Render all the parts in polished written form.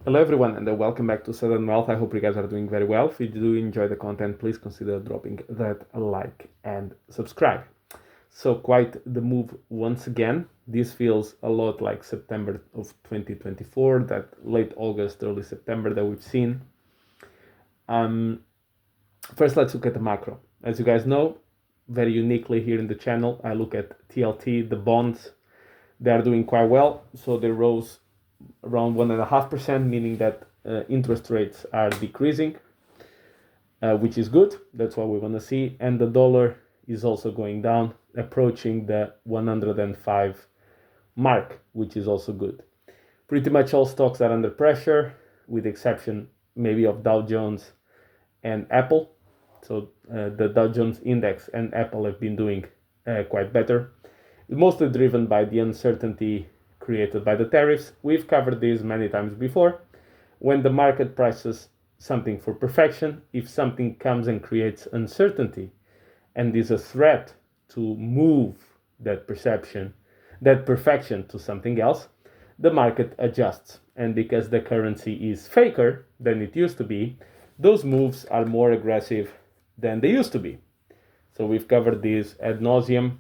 Hello everyone and welcome back to Southern Wealth. I hope you guys are doing very well. If you do enjoy the content, please consider dropping that like and subscribe. So quite the move once again. This feels a lot like September of 2024, that late August, early September that we've seen. First, let's look at the macro. As you guys know, very uniquely here in the channel, I look at TLT, the bonds. They are doing quite well. So they rose around 1.5%, meaning that interest rates are decreasing, which is good. That's what we want to see. And the dollar is also going down, approaching the 105 mark, which is also good. Pretty much all stocks are under pressure, with the exception maybe of Dow Jones and Apple. So the Dow Jones index and Apple have been doing quite better, mostly driven by the uncertainty created by the tariffs. We've covered this many times before. When the market prices something for perfection, if something comes and creates uncertainty and is a threat to move that perception, that perfection to something else, the market adjusts. And because the currency is faker than it used to be, those moves are more aggressive than they used to be. So we've covered this ad nauseum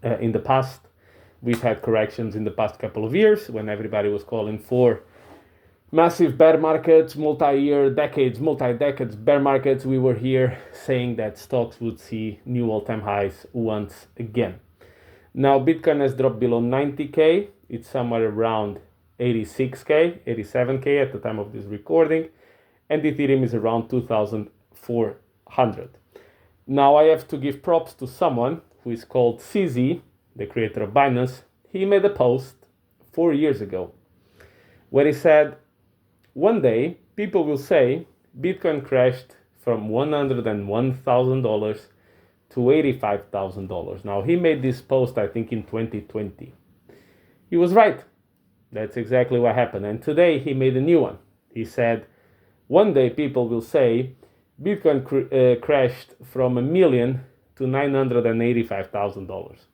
in the past. We've had corrections in the past couple of years when everybody was calling for massive bear markets, multi-year, decades, multi-decades bear markets. We were here saying that stocks would see new all-time highs once again. Now Bitcoin has dropped below 90K. It's somewhere around 86K, 87K at the time of this recording. And Ethereum is around 2,400. Now I have to give props to someone who is called CZ, the creator of Binance. He made a post 4 years ago where he said, one day people will say Bitcoin crashed from $101,000 to $85,000. Now he made this post, I think, in 2020. He was right. That's exactly what happened. And today he made a new one. He said, one day people will say Bitcoin crashed from $1 million to $985,000.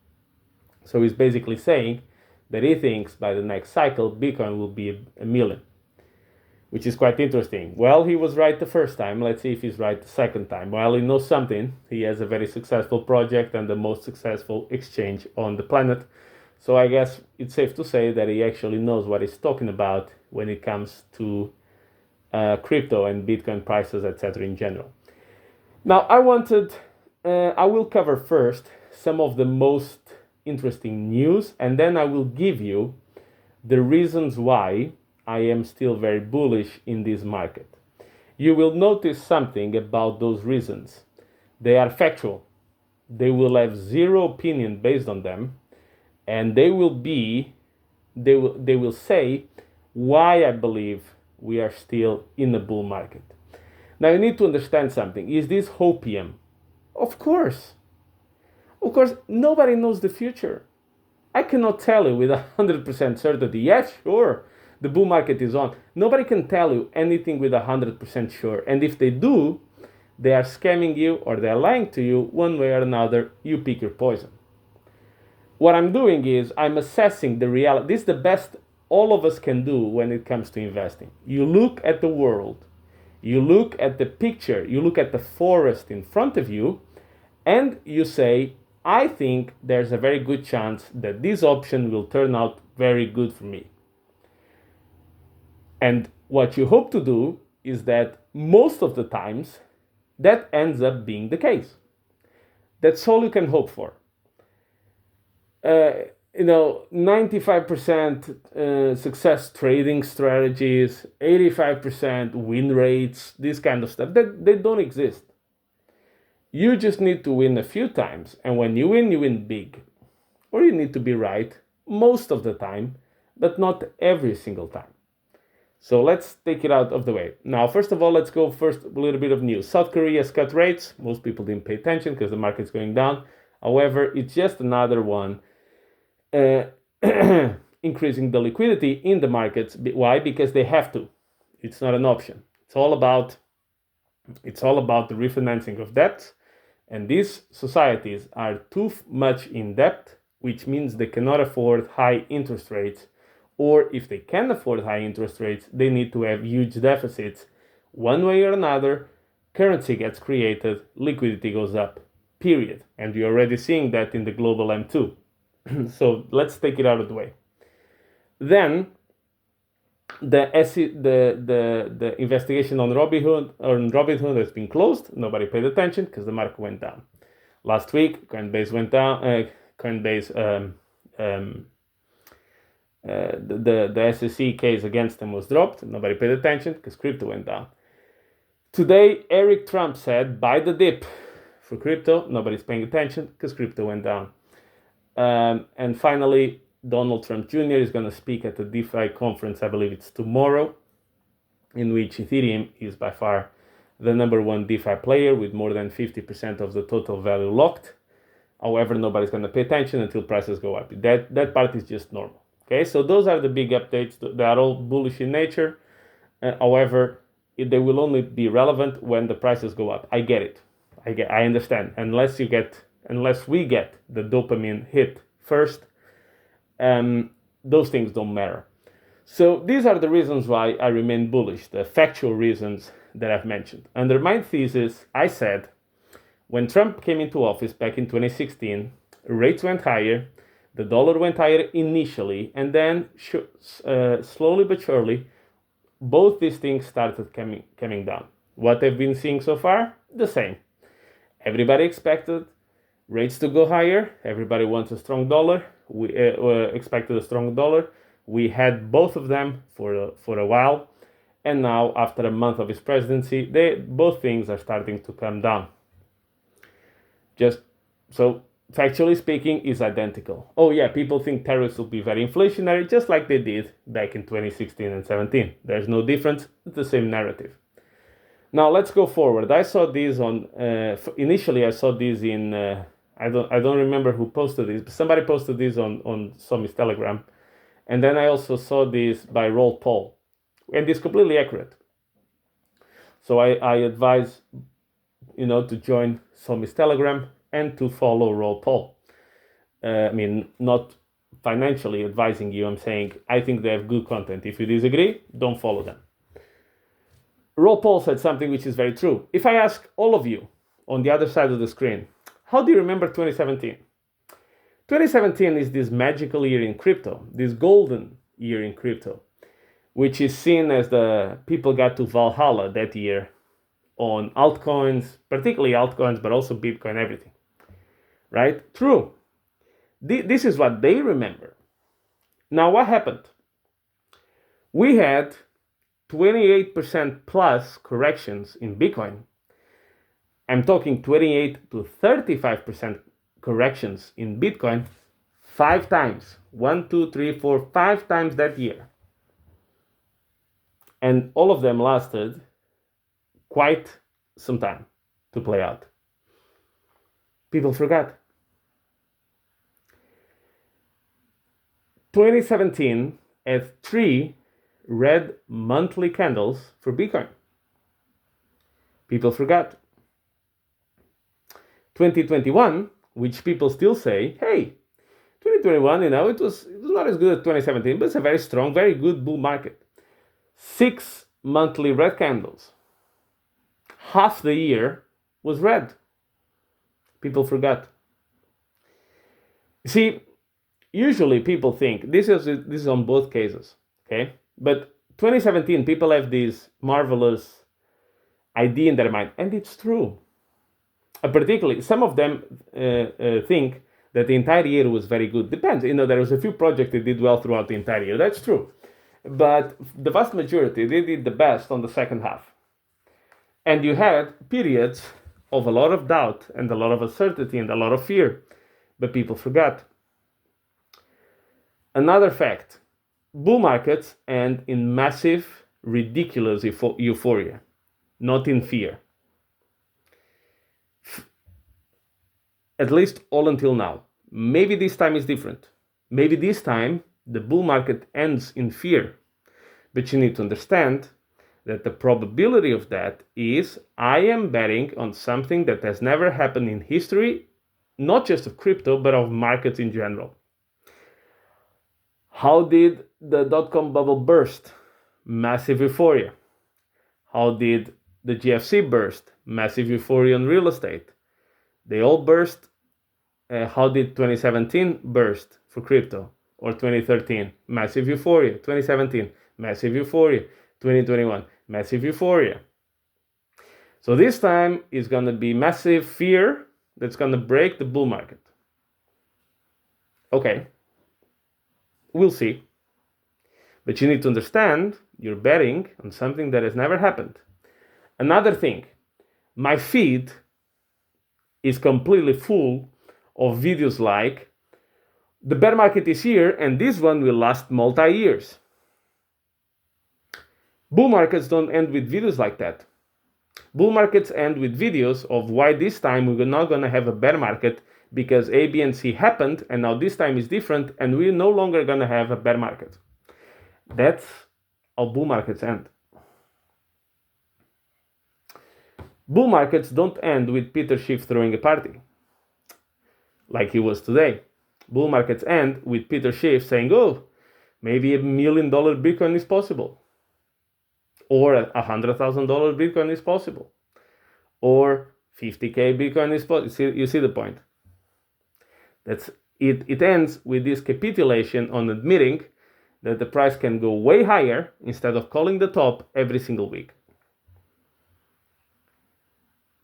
So he's basically saying that he thinks by the next cycle Bitcoin will be $1 million, which is quite interesting. Well, he was right the first time. Let's see if he's right the second time. Well, he knows something. He has a very successful project and the most successful exchange on the planet. So I guess it's safe to say that he actually knows what he's talking about when it comes to crypto and Bitcoin prices, etc. in general. Now, I will cover first some of the most interesting news, and then I will give you the reasons why I am still very bullish in this market. You will notice something about those reasons. They are factual. They will have zero opinion based on them, and they will say why I believe we are still in a bull market. Now you need to understand something. Is this hopium? Of course. Of course, nobody knows the future. I cannot tell you with 100% certainty, yes, sure, the bull market is on. Nobody can tell you anything with 100% sure. And if they do, they are scamming you or they are lying to you one way or another. You pick your poison. What I'm doing is I'm assessing the reality. This is the best all of us can do when it comes to investing. You look at the world, you look at the picture, you look at the forest in front of you, and you say, I think there's a very good chance that this option will turn out very good for me. And what you hope to do is that most of the times that ends up being the case. That's all you can hope for. 95% success trading strategies, 85% win rates, this kind of stuff, they don't exist. You just need to win a few times, and when you win big. Or you need to be right most of the time, but not every single time. So let's take it out of the way. Now, first of all, let's go first a little bit of news. South Korea has cut rates. Most people didn't pay attention because the market's going down. However, it's just another one increasing the liquidity in the markets. Why? Because they have to. It's not an option. It's all about the refinancing of debt. And these societies are too much in debt, which means they cannot afford high interest rates or if they can afford high interest rates, they need to have huge deficits. One way or another, currency gets created, liquidity goes up, period. And you're already seeing that in the global M2. So let's take it out of the way. Then the investigation on Robinhood has been closed. Nobody paid attention because the market went down. Last week, Coinbase went down. The SEC case against them was dropped. Nobody paid attention because crypto went down. Today, Eric Trump said, buy the dip for crypto. Nobody's paying attention because crypto went down. And finally, Donald Trump Jr. is going to speak at the DeFi conference, I believe it's tomorrow, in which Ethereum is by far the number one DeFi player with more than 50% of the total value locked. However, nobody's going to pay attention until prices go up. That part is just normal. Okay, so those are the big updates. They are all bullish in nature. However, they will only be relevant when the prices go up. I get it. I understand. Unless we get the dopamine hit first, those things don't matter. So these are the reasons why I remain bullish, the factual reasons that I've mentioned. Under my thesis, I said, when Trump came into office back in 2016, rates went higher, the dollar went higher initially, and then slowly but surely, both these things started coming down. What I've been seeing so far, the same. Everybody expected rates to go higher. Everybody wants a strong dollar. We expected a strong dollar. We had both of them for a while. And now, after a month of his presidency, both things are starting to come down. Just so, factually speaking, is identical. Oh yeah, people think tariffs will be very inflationary, just like they did back in 2016 and 17. There's no difference. It's the same narrative. Now let's go forward. I saw these on initially. I saw these in I don't remember who posted this, but somebody posted this on Somi's Telegram, and then I also saw this by Roll Paul, and it's completely accurate. So I advise to join Somi's Telegram and to follow Roll Paul. I mean, not financially advising you. I'm saying I think they have good content. If you disagree, don't follow them. Roll Paul said something which is very true. If I ask all of you on the other side of the screen, how do you remember 2017? 2017 is this magical year in crypto, this golden year in crypto, which is seen as the people got to Valhalla that year on altcoins, particularly altcoins, but also Bitcoin, everything. Right? True. This is what they remember. Now, what happened? We had 28% plus corrections in Bitcoin. I'm talking 28 to 35% corrections in Bitcoin 5 times. 1, 2, 3, 4, 5 times that year. And all of them lasted quite some time to play out. People forgot. 2017 had 3 red monthly candles for Bitcoin. People forgot. 2021, which people still say, hey, 2021, it was not as good as 2017, but it's a very strong, very good bull market. 6 monthly red candles. Half the year was red. People forgot. See, usually people think, this is on both cases, okay? But 2017, people have this marvelous idea in their mind, and it's true. Particularly, some of them think that the entire year was very good. Depends. There was a few projects that did well throughout the entire year. That's true. But the vast majority, they did the best on the second half. And you had periods of a lot of doubt and a lot of uncertainty and a lot of fear. But people forgot. Another fact, bull markets end in massive, ridiculous euphoria, not in fear. At least all until now. Maybe this time is different. Maybe this time the bull market ends in fear. But you need to understand that the probability of that is I am betting on something that has never happened in history, not just of crypto, but of markets in general. How did the dot-com bubble burst? Massive euphoria. How did the GFC burst? Massive euphoria on real estate. They all burst. How did 2017 burst for crypto? Or 2013? Massive euphoria. 2017, massive euphoria. 2021, massive euphoria. So this time is going to be massive fear that's going to break the bull market. Okay, we'll see. But you need to understand you're betting on something that has never happened. Another thing, my feed is completely full of videos like the bear market is here and this one will last multi-years. Bull markets don't end with videos like that. Bull markets end with videos of why this time we're not going to have a bear market because A, B, and C happened, and now this time is different, and we're no longer going to have a bear market. That's how bull markets end. Bull markets don't end with Peter Schiff throwing a party, like he was today. Bull markets end with Peter Schiff saying, oh, maybe $1 million Bitcoin is possible. Or $100,000 Bitcoin is possible. Or 50K Bitcoin is possible. You see the point. That's it. It ends with this capitulation on admitting that the price can go way higher instead of calling the top every single week.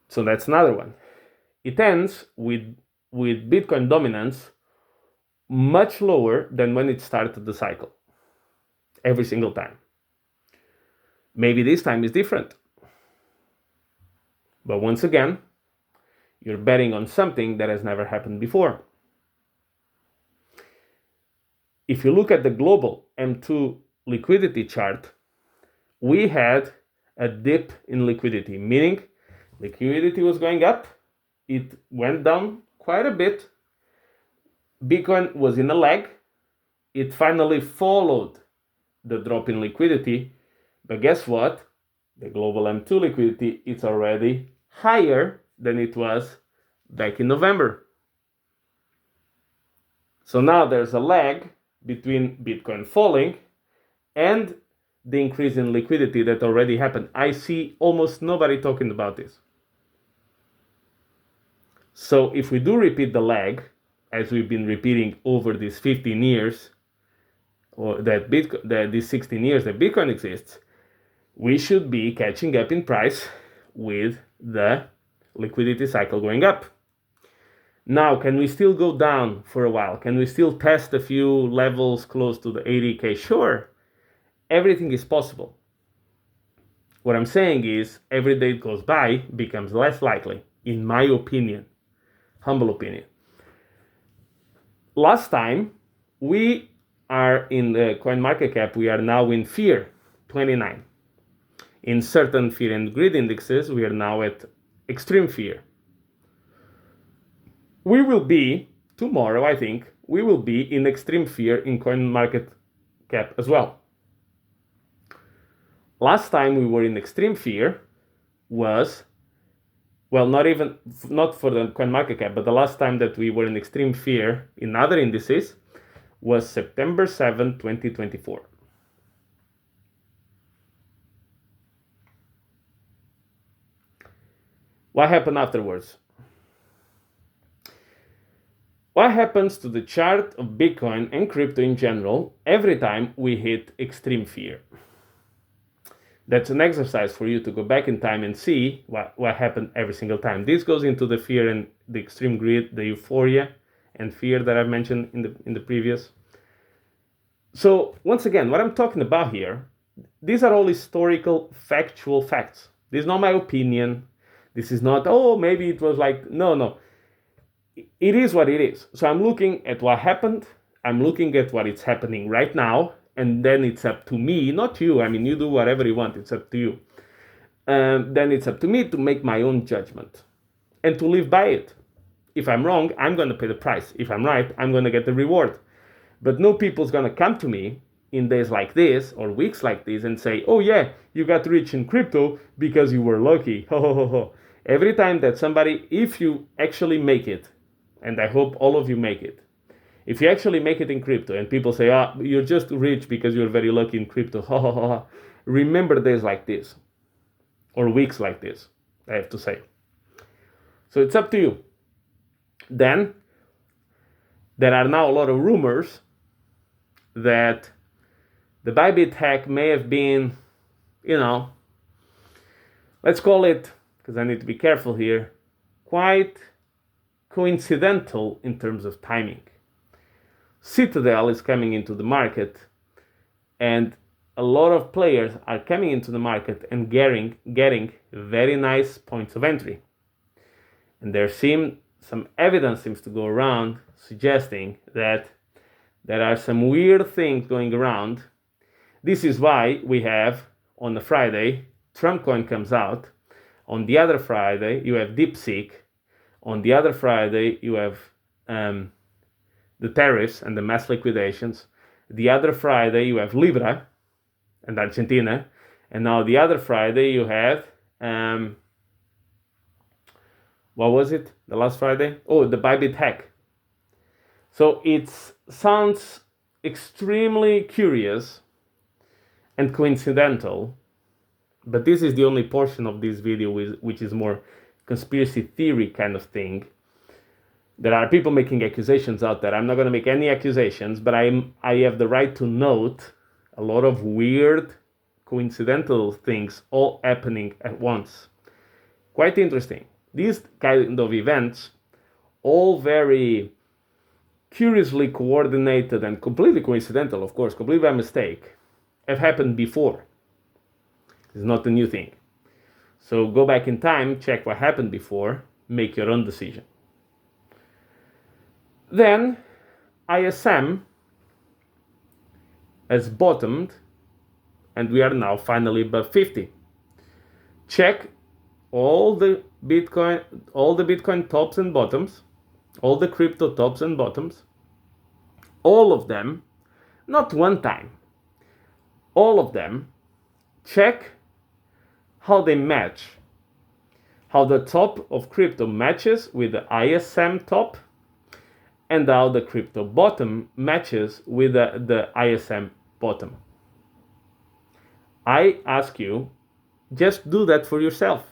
So that's another one. It ends with Bitcoin dominance much lower than when it started the cycle. Every single time. Maybe this time is different. But once again, you're betting on something that has never happened before. If you look at the global M2 liquidity chart, we had a dip in liquidity, meaning liquidity was going up, it went down quite a bit, Bitcoin was in a lag, it finally followed the drop in liquidity, but guess what? The global M2 liquidity is already higher than it was back in November. So now there's a lag between Bitcoin falling and the increase in liquidity that already happened. I see almost nobody talking about this. So if we do repeat the lag, as we've been repeating over these 15 years, or these 16 years that Bitcoin exists, we should be catching up in price with the liquidity cycle going up. Now, can we still go down for a while? Can we still test a few levels close to the 80K? Sure. Everything is possible. What I'm saying is, every day it goes by becomes less likely, in my opinion. Humble opinion. Last time, we are in the CoinMarketCap, we are now in fear, 29. In certain fear and greed indexes, we are now at extreme fear. We will be, tomorrow I think, we will be in extreme fear in CoinMarketCap as well. Last time we were in extreme fear was, well, not for the CoinMarketCap, but the last time that we were in extreme fear in other indices was September 7, 2024. What happened afterwards? What happens to the chart of Bitcoin and crypto in general every time we hit extreme fear? That's an exercise for you to go back in time and see what happened every single time. This goes into the fear and the extreme greed, the euphoria and fear that I mentioned in the previous. So once again, what I'm talking about here, these are all historical, factual facts. This is not my opinion. This is not, oh, maybe it was like, no. It is what it is. So I'm looking at what happened. I'm looking at what is happening right now. And then it's up to me, not you. I mean, you do whatever you want. It's up to you. Then it's up to me to make my own judgment and to live by it. If I'm wrong, I'm going to pay the price. If I'm right, I'm going to get the reward. But no people's going to come to me in days like this or weeks like this and say, oh yeah, you got rich in crypto because you were lucky. Ho, ho, ho, ho. Every time that somebody, if you actually make it, and I hope all of you make it, If you actually make it in crypto and people say, you're just rich because you're very lucky in crypto, remember days like this or weeks like this, I have to say. So it's up to you. Then there are now a lot of rumors that the Bybit hack may have been, let's call it, because I need to be careful here, quite coincidental in terms of timing. Citadel is coming into the market, and a lot of players are coming into the market and getting very nice points of entry. And some evidence seems to go around suggesting that there are some weird things going around. This is why we have, on the Friday, Trump coin comes out. On the other Friday, you have DeepSeek. On the other Friday, you have the tariffs and the mass liquidations. The other Friday, you have Libra and Argentina. And now the other Friday, you have, what was it? The last Friday? Oh, the Bybit hack. So it sounds extremely curious and coincidental, but this is the only portion of this video which is more conspiracy theory kind of thing. There are people making accusations out there. I'm not going to make any accusations, but I have the right to note a lot of weird coincidental things all happening at once. Quite interesting. These kind of events, all very curiously coordinated and completely coincidental, of course, completely by mistake, have happened before. It's not a new thing. So go back in time, check what happened before, make your own decision. Then ISM has bottomed, and we are now finally above 50. Check all the Bitcoin tops and bottoms, all the crypto tops and bottoms, all of them, not one time, all of them. Check how they match, how the top of crypto matches with the ISM top, and how the crypto bottom matches with the ISM bottom. I ask you, just do that for yourself.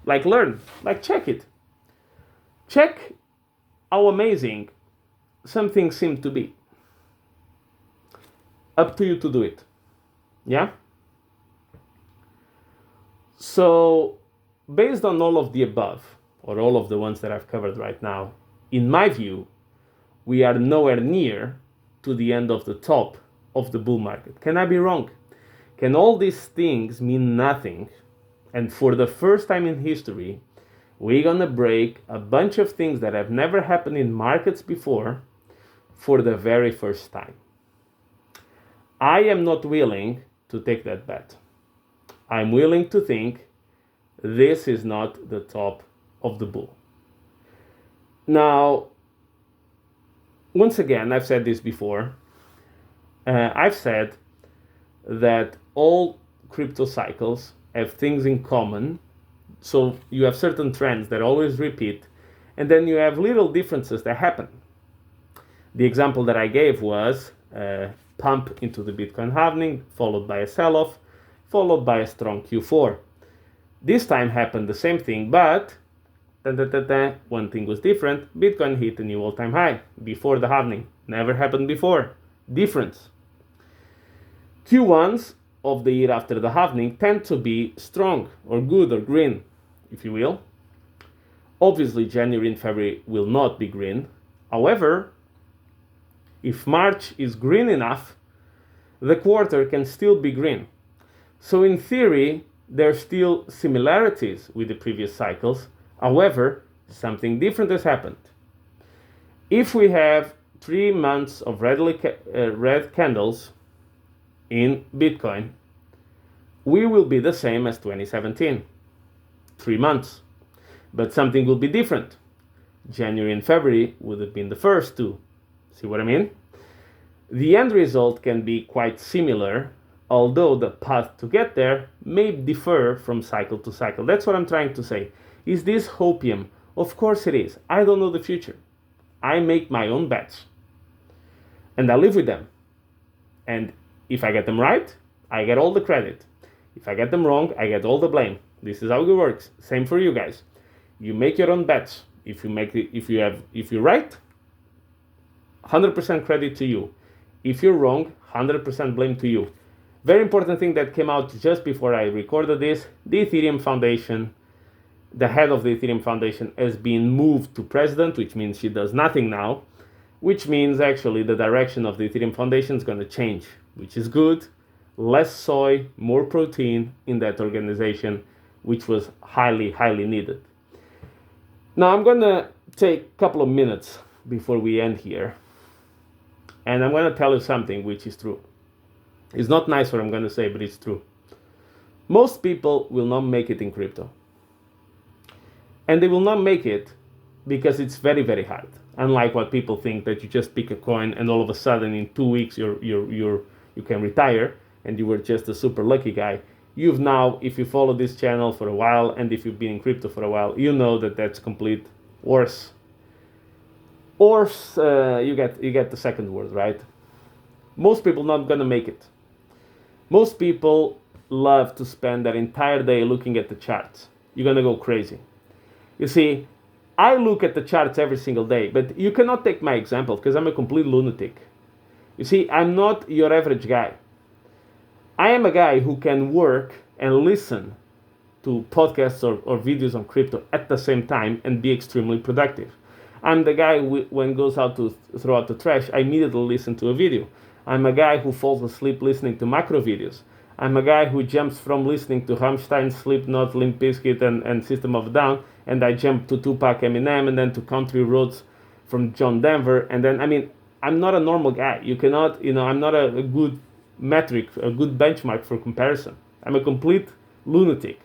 Like learn, like check it. Check how amazing some things seem to be. Up to you to do it. Yeah? So, based on all of the above, or all of the ones that I've covered right now, in my view, we are nowhere near to the end of the top of the bull market. Can I be wrong? Can all these things mean nothing? And for the first time in history, we're gonna break a bunch of things that have never happened in markets before for the very first time. I am not willing to take that bet. I'm willing to think this is not the top of the bull. Now, once again, I've said this before. I've said that all crypto cycles have things in common. So you have certain trends that always repeat, and then you have little differences that happen. The example that I gave was a pump into the Bitcoin halving, followed by a sell-off, followed by a strong Q4. This time happened the same thing, but one thing was different. Bitcoin hit a new all-time high before the halving. Never happened before. Difference. Q1s of the year after the halving tend to be strong or good or green, if you will. Obviously, January and February will not be green. However, if March is green enough, the quarter can still be green. So in theory, there are still similarities with the previous cycles. However, something different has happened. If we have 3 months of red candles in Bitcoin, we will be the same as 2017. 3 months. But something will be different. January and February would have been the first two. See what I mean? The end result can be quite similar, although the path to get there may differ from cycle to cycle. That's what I'm trying to say. Is this hopium? Of course it is. I don't know the future. I make my own bets. and I live with them. And if I get them right, I get all the credit. If I get them wrong, I get all the blame. This is how it works. Same for you guys. You make your own bets. If you're right, 100% credit to you. If you're wrong, 100% blame to you. Very important thing that came out just before I recorded this: the Ethereum Foundation, the head of the Ethereum Foundation, has been moved to president, which means she does nothing now, which means actually the direction of the Ethereum Foundation is going to change, which is good. Less soy, more protein in that organization, which was highly, highly needed. Now I'm going to take a couple of minutes before we end here, and I'm going to tell you something which is true. It's not nice what I'm going to say, but it's true. Most people will not make it in crypto. And they will not make it because it's very, very hard. Unlike what people think, that you just pick a coin and all of a sudden in 2 weeks you can retire and you were just a super lucky guy. You've now, if you follow this channel for a while and if you've been in crypto for a while, you know that that's complete worse. You get the second word, right? Most people not gonna make it. Most people love to spend their entire day looking at the charts. You're gonna go crazy. You see, I look at the charts every single day, but you cannot take my example because I'm a complete lunatic. You see, I'm not your average guy. I am a guy who can work and listen to podcasts or videos on crypto at the same time and be extremely productive. I'm the guy who, when goes out to throw out the trash, I immediately listen to a video. I'm a guy who falls asleep listening to macro videos. I'm a guy who jumps from listening to Rammstein, Slipknot, Limp Bizkit, and System of a Down, and I jump to Tupac, Eminem, and then to Country Roads from John Denver. And then, I'm not a normal guy. You cannot, I'm not a good metric, a good benchmark for comparison. I'm a complete lunatic.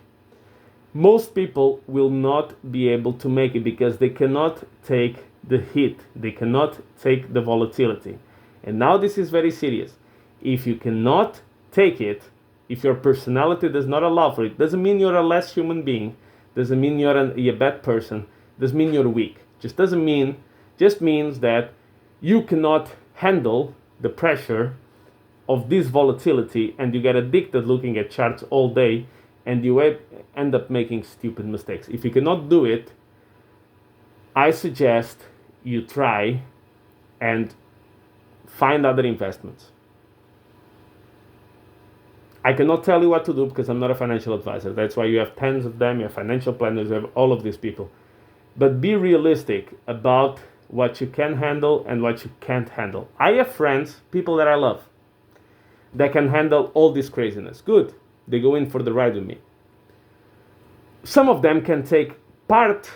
Most people will not be able to make it because they cannot take the hit. They cannot take the volatility. And now this is very serious. If you cannot take it, if your personality does not allow for it, doesn't mean you're a less human being, doesn't mean you're a bad person, doesn't mean you're weak. Just means that you cannot handle the pressure of this volatility and you get addicted looking at charts all day and you end up making stupid mistakes. If you cannot do it, I suggest you try and find other investments. I cannot tell you what to do because I'm not a financial advisor. That's why you have tens of them, you have financial planners, you have all of these people. But be realistic about what you can handle and what you can't handle. I have friends, people that I love, that can handle all this craziness. Good. They go in for the ride with me. Some of them can take part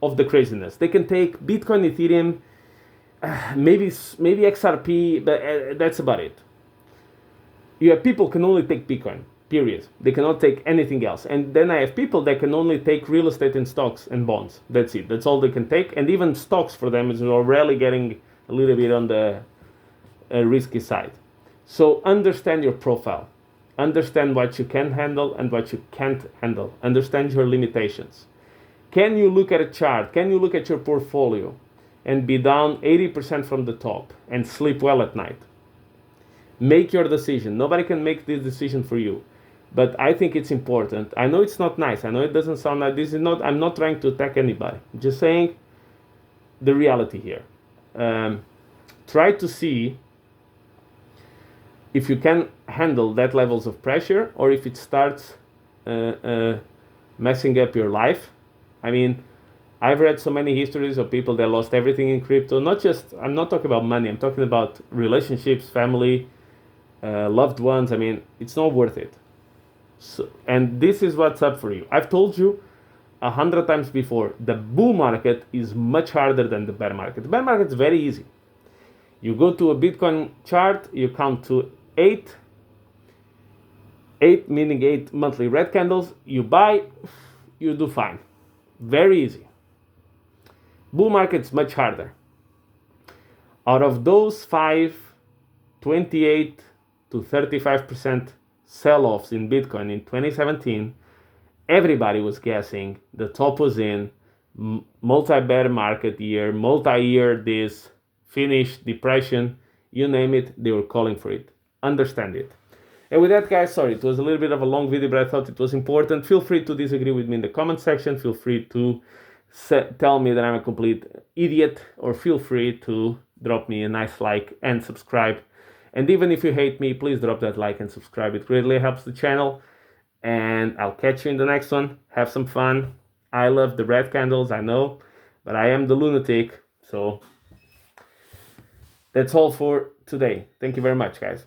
of the craziness. They can take Bitcoin, Ethereum, maybe XRP, but that's about it. You have people can only take Bitcoin, period. They cannot take anything else. And then I have people that can only take real estate and stocks and bonds. That's it. That's all they can take. And even stocks for them is already getting a little bit on the risky side. So understand your profile. Understand what you can handle and what you can't handle. Understand your limitations. Can you look at a chart? Can you look at your portfolio and be down 80% from the top and sleep well at night? Make your decision. Nobody can make this decision for you. But I think it's important. I know it's not nice. I know it doesn't sound like this. I'm not trying to attack anybody. I'm just saying the reality here. Try to see if you can handle that levels of pressure or if it starts messing up your life. I've read so many histories of people that lost everything in crypto. I'm not talking about money. I'm talking about relationships, family, loved ones. It's not worth it. So, and this is what's up for you. I've told you 100 times before, the bull market is much harder than the bear market. The bear market is very easy. You go to a Bitcoin chart, you count to 8 meaning 8 monthly red candles, you buy, you do fine. Very easy. Bull market's much harder. Out of those 28 to 35% sell-offs in Bitcoin in 2017, everybody was guessing the top was in, multi-bear market year, multi-year this, finish, depression. you name it, they were calling for it. Understand it. And with that, guys, sorry, it was a little bit of a long video, but I thought it was important. Feel free to disagree with me in the comment section. Feel free to tell me that I'm a complete idiot, or feel free to drop me a nice like and subscribe. And even if you hate me, please drop that like and subscribe. It greatly helps the channel. And I'll catch you in the next one. Have some fun. I love the red candles, I know, but I am the lunatic. So that's all for today. Thank you very much, guys.